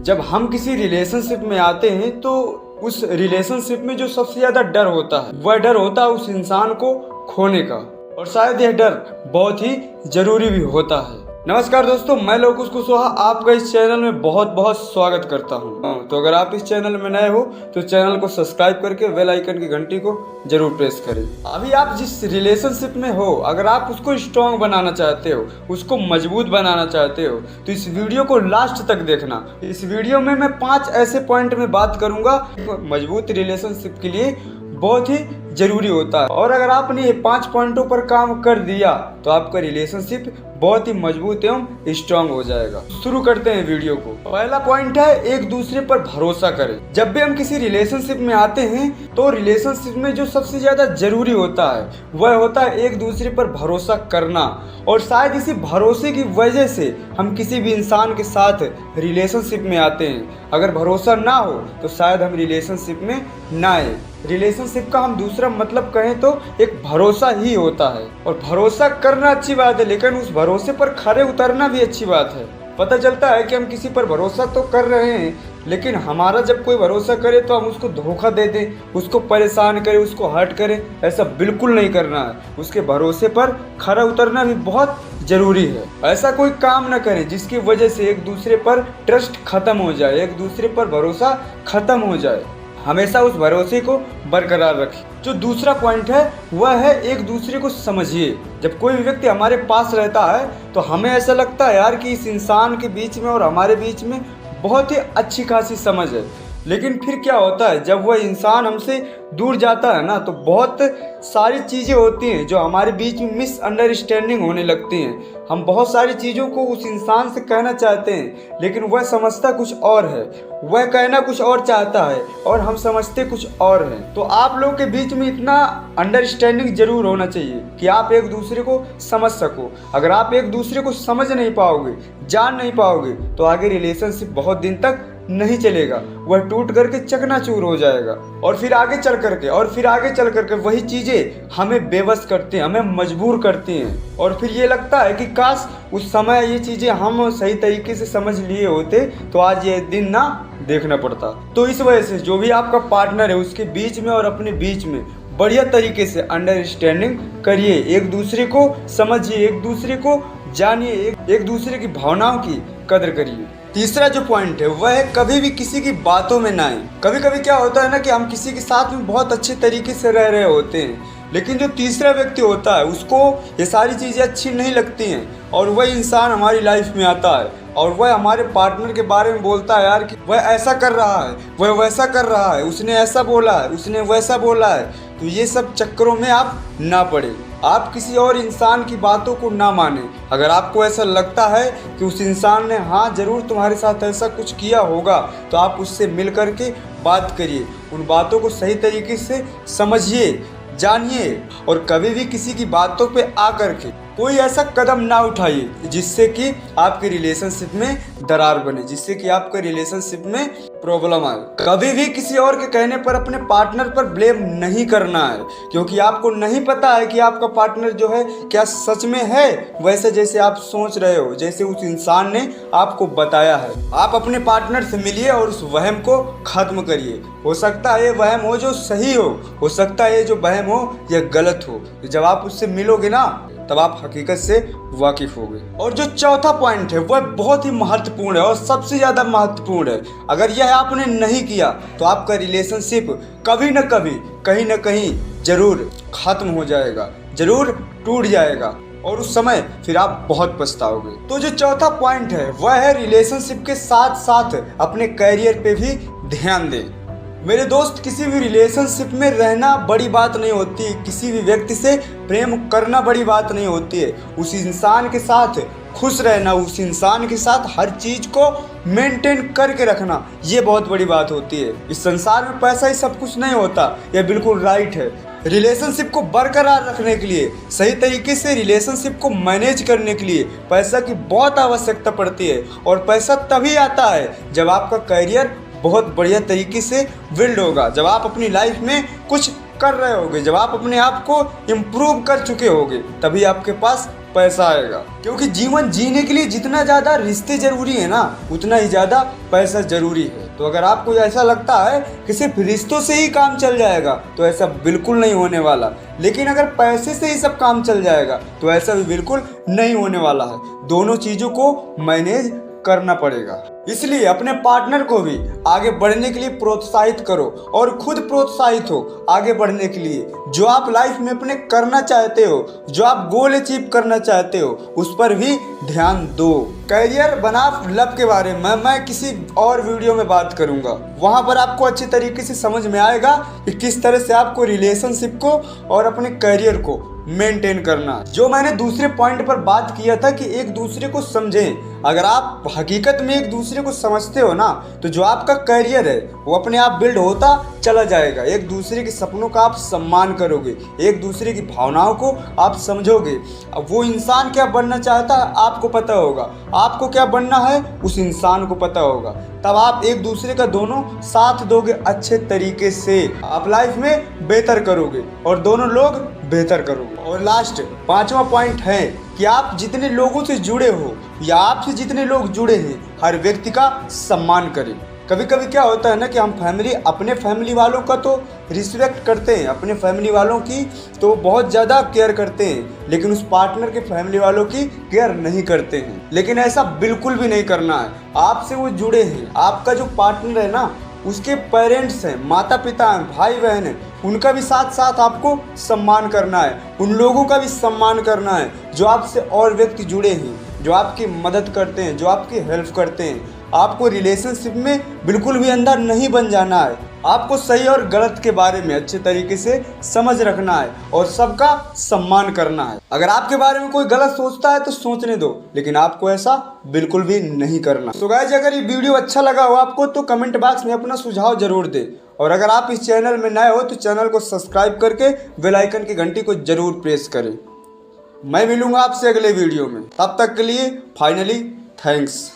जब हम किसी रिलेशनशिप में आते हैं तो उस रिलेशनशिप में जो सबसे ज़्यादा डर होता है वह डर होता है उस इंसान को खोने का। और शायद यह डर बहुत ही ज़रूरी भी होता है। नमस्कार दोस्तों, मैं लोकुश कुशवाहा आपका इस चैनल में बहुत बहुत स्वागत करता हूं। तो अगर आप इस चैनल में नए हो तो चैनल को सब्सक्राइब करके बेल आइकन की घंटी को जरूर प्रेस करें। अभी आप जिस रिलेशनशिप में हो, अगर आप उसको स्ट्रॉन्ग बनाना चाहते हो, उसको मजबूत बनाना चाहते हो, तो इस वीडियो को लास्ट तक देखना। इस वीडियो में मैं 5 ऐसे पॉइंट में बात करूंगा मजबूत रिलेशनशिप के लिए बहुत ही जरूरी होता है। और अगर आपने ये 5 पॉइंटों पर काम कर दिया तो आपका रिलेशनशिप बहुत ही मजबूत एवं स्ट्रांग हो जाएगा। शुरू करते हैं वीडियो को। पहला पॉइंट है एक दूसरे पर भरोसा करें। जब भी हम किसी रिलेशनशिप में आते हैं तो रिलेशनशिप में जो सबसे ज्यादा जरूरी होता है वह होता है एक दूसरे पर भरोसा करना। और शायद इसी भरोसे की वजह से हम किसी भी इंसान के साथ रिलेशनशिप में आते हैं। अगर भरोसा ना हो तो शायद हम रिलेशनशिप में ना आए। रिलेशनशिप का हम दूसरा मतलब कहें तो एक भरोसा ही होता है। और भरोसा करना अच्छी बात है, लेकिन उस भरोसे पर खरे उतरना भी अच्छी बात है। पता चलता है कि हम किसी पर भरोसा तो कर रहे हैं, लेकिन हमारा जब कोई भरोसा करे तो हम उसको धोखा दे दें, उसको परेशान करें, उसको हर्ट करें। ऐसा बिल्कुल नहीं करना है। उसके भरोसे पर खरा उतरना भी बहुत जरूरी है। ऐसा कोई काम ना करें जिसकी वजह से एक दूसरे पर ट्रस्ट खत्म हो जाए, एक दूसरे पर भरोसा खत्म हो जाए। हमेशा उस भरोसे को बरकरार रखें। जो दूसरा पॉइंट है वह है एक दूसरे को समझिए। जब कोई व्यक्ति हमारे पास रहता है तो हमें ऐसा लगता है यार कि इस इंसान के बीच में और हमारे बीच में बहुत ही अच्छी खासी समझ है। लेकिन फिर क्या होता है, जब वह इंसान हमसे दूर जाता है ना, तो बहुत सारी चीज़ें होती हैं जो हमारे बीच में मिसअंडरस्टैंडिंग होने लगती हैं। हम बहुत सारी चीज़ों को उस इंसान से कहना चाहते हैं, लेकिन वह समझता कुछ और है, वह कहना कुछ और चाहता है और हम समझते कुछ और हैं। तो आप लोगों के बीच में इतना अंडरस्टैंडिंग जरूर होना चाहिए कि आप एक दूसरे को समझ सको। अगर आप एक दूसरे को समझ नहीं पाओगे, जान नहीं पाओगे, तो आगे रिलेशनशिप बहुत दिन तक नहीं चलेगा। वह टूट करके चकनाचूर हो जाएगा। और फिर आगे चल करके वही चीजें हमें बेबस करती हैं, हमें मजबूर करती हैं। और फिर ये लगता है कि काश उस समय ये चीजें हम सही तरीके से समझ लिए होते तो आज ये दिन ना देखना पड़ता। तो इस वजह से जो भी आपका पार्टनर है उसके बीच में और अपने बीच में बढ़िया तरीके से अंडरस्टैंडिंग करिए, एक दूसरे को समझिए, एक दूसरे को जानिए, एक दूसरे की भावनाओं की कदर करिए। तीसरा जो पॉइंट है वह है कभी भी किसी की बातों में ना आए। कभी कभी क्या होता है ना कि हम किसी के साथ में बहुत अच्छे तरीके से रह रहे होते हैं, लेकिन जो तीसरा व्यक्ति होता है उसको ये सारी चीज़ें अच्छी नहीं लगती हैं और वह इंसान हमारी लाइफ में आता है और वह हमारे पार्टनर के बारे में बोलता है यार कि वह ऐसा कर रहा है, वह वैसा कर रहा है, उसने ऐसा बोला है, उसने वैसा बोला है। तो ये सब चक्करों में आप ना पड़े। आप किसी और इंसान की बातों को ना माने। अगर आपको ऐसा लगता है कि उस इंसान ने हाँ ज़रूर तुम्हारे साथ ऐसा कुछ किया होगा, तो आप उससे मिल करके बात करिए, उन बातों को सही तरीके से समझिए, जानिए। और कभी भी किसी की बातों पे आकर के कोई ऐसा कदम ना उठाइए जिससे कि आपके रिलेशनशिप में दरार बने, जिससे कि आपके रिलेशनशिप में प्रॉब्लम आए। कभी भी किसी और के कहने पर अपने पार्टनर पर ब्लेम नहीं करना है, क्योंकि आपको नहीं पता है कि आपका पार्टनर जो है क्या सच में है वैसे जैसे आप सोच रहे हो, जैसे उस इंसान ने आपको बताया है। आप अपने पार्टनर से मिलिए और उस वहम को खत्म करिए। हो सकता है ये वहम हो जो सही हो सकता है ये जो वहम हो यह गलत हो। जब आप उससे मिलोगे ना तब आप हकीकत से वाकिफ होगे। और जो चौथा पॉइंट है वह बहुत ही महत्वपूर्ण है और सबसे ज़्यादा महत्वपूर्ण है। अगर यह आपने नहीं किया तो आपका रिलेशनशिप कभी न कभी कहीं न कहीं जरूर खत्म हो जाएगा, जरूर टूट जाएगा और उस समय फिर आप बहुत पछताओगे। तो जो चौथा पॉइंट है वह है रिलेशनशिप के साथ साथ अपने करियर पे भी ध्यान दें। मेरे दोस्त, किसी भी रिलेशनशिप में रहना बड़ी बात नहीं होती है, किसी भी व्यक्ति से प्रेम करना बड़ी बात नहीं होती है। उस इंसान के साथ खुश रहना, उस इंसान के साथ हर चीज़ को मेंटेन करके रखना, ये बहुत बड़ी बात होती है। इस संसार में पैसा ही सब कुछ नहीं होता, यह बिल्कुल राइट है। रिलेशनशिप को बरकरार रखने के लिए, सही तरीके से रिलेशनशिप को मैनेज करने के लिए पैसा की बहुत आवश्यकता पड़ती है। और पैसा तभी आता है जब आपका करियर बहुत बढ़िया तरीके से बिल्ड होगा, जब आप अपनी लाइफ में कुछ कर रहे होगे, जब आप अपने आप को इम्प्रूव कर चुके होगे, तभी आपके पास पैसा आएगा। क्योंकि जीवन जीने के लिए जितना ज़्यादा रिश्ते जरूरी है ना, उतना ही ज़्यादा पैसा जरूरी है। तो अगर आपको ऐसा लगता है कि सिर्फ रिश्तों से ही काम चल जाएगा, तो ऐसा बिल्कुल नहीं होने वाला। लेकिन अगर पैसे से ही सब काम चल जाएगा, तो ऐसा भी बिल्कुल नहीं होने वाला है। दोनों चीज़ों को मैनेज करना पड़ेगा। इसलिए अपने पार्टनर को भी आगे बढ़ने के लिए प्रोत्साहित करो और खुद प्रोत्साहित हो आगे बढ़ने के लिए। जो आप लाइफ में अपने करना चाहते हो, जो आप गोल अचीव करना चाहते हो, उस पर भी ध्यान दो। करियर बनाम लव के बारे में मैं किसी और वीडियो में बात करूंगा। वहां पर आपको अच्छे तरीके से समझ में आएगा कि किस तरह से आपको रिलेशनशिप को और अपने करियर को मेंटेन करना। जो मैंने दूसरे पॉइंट पर बात किया था कि एक दूसरे को समझें। अगर आप हकीकत में एक दूसरे को समझते हो ना, तो जो आपका करियर है वो अपने आप बिल्ड होता चला जाएगा। एक दूसरे के सपनों का आप सम्मान करोगे, एक दूसरे की भावनाओं को आप समझोगे। अब वो इंसान क्या बनना चाहता है आपको पता होगा, आपको क्या बनना है उस इंसान को पता होगा। तब आप एक दूसरे का दोनों साथ दोगे अच्छे तरीके से, आप लाइफ में बेहतर करोगे और दोनों लोग बेहतर करोगे। और लास्ट 5वां पॉइंट है कि आप जितने लोगों से जुड़े हो या आपसे जितने लोग जुड़े हैं, हर व्यक्ति का सम्मान करें। कभी कभी क्या होता है ना कि हम अपने फैमिली वालों का तो रिस्पेक्ट करते हैं, अपने फैमिली वालों की तो बहुत ज़्यादा केयर करते हैं, लेकिन उस पार्टनर के फैमिली वालों की केयर नहीं करते हैं। लेकिन ऐसा बिल्कुल भी नहीं करना है। आपसे वो जुड़े हैं, आपका जो पार्टनर है ना, उसके पेरेंट्स हैं, माता पिता हैं, भाई बहन हैं, उनका भी साथ साथ आपको सम्मान करना है। उन लोगों का भी सम्मान करना है जो आपसे और व्यक्ति जुड़े हैं, जो आपकी मदद करते हैं, जो आपकी हेल्प करते हैं। आपको रिलेशनशिप में बिल्कुल भी अंदर नहीं बन जाना है। आपको सही और गलत के बारे में अच्छे तरीके से समझ रखना है और सबका सम्मान करना है। अगर आपके बारे में कोई गलत सोचता है तो सोचने दो, लेकिन आपको ऐसा बिल्कुल भी नहीं करना। तो गाइस, अगर ये वीडियो अच्छा लगा हो आपको तो कमेंट बॉक्स में अपना सुझाव जरूर दे। और अगर आप इस चैनल में नए हो तो चैनल को सब्सक्राइब करके बेल आइकन की घंटी को जरूर प्रेस करें। मैं मिलूंगा आपसे अगले वीडियो में, तब तक के लिए फाइनली थैंक्स।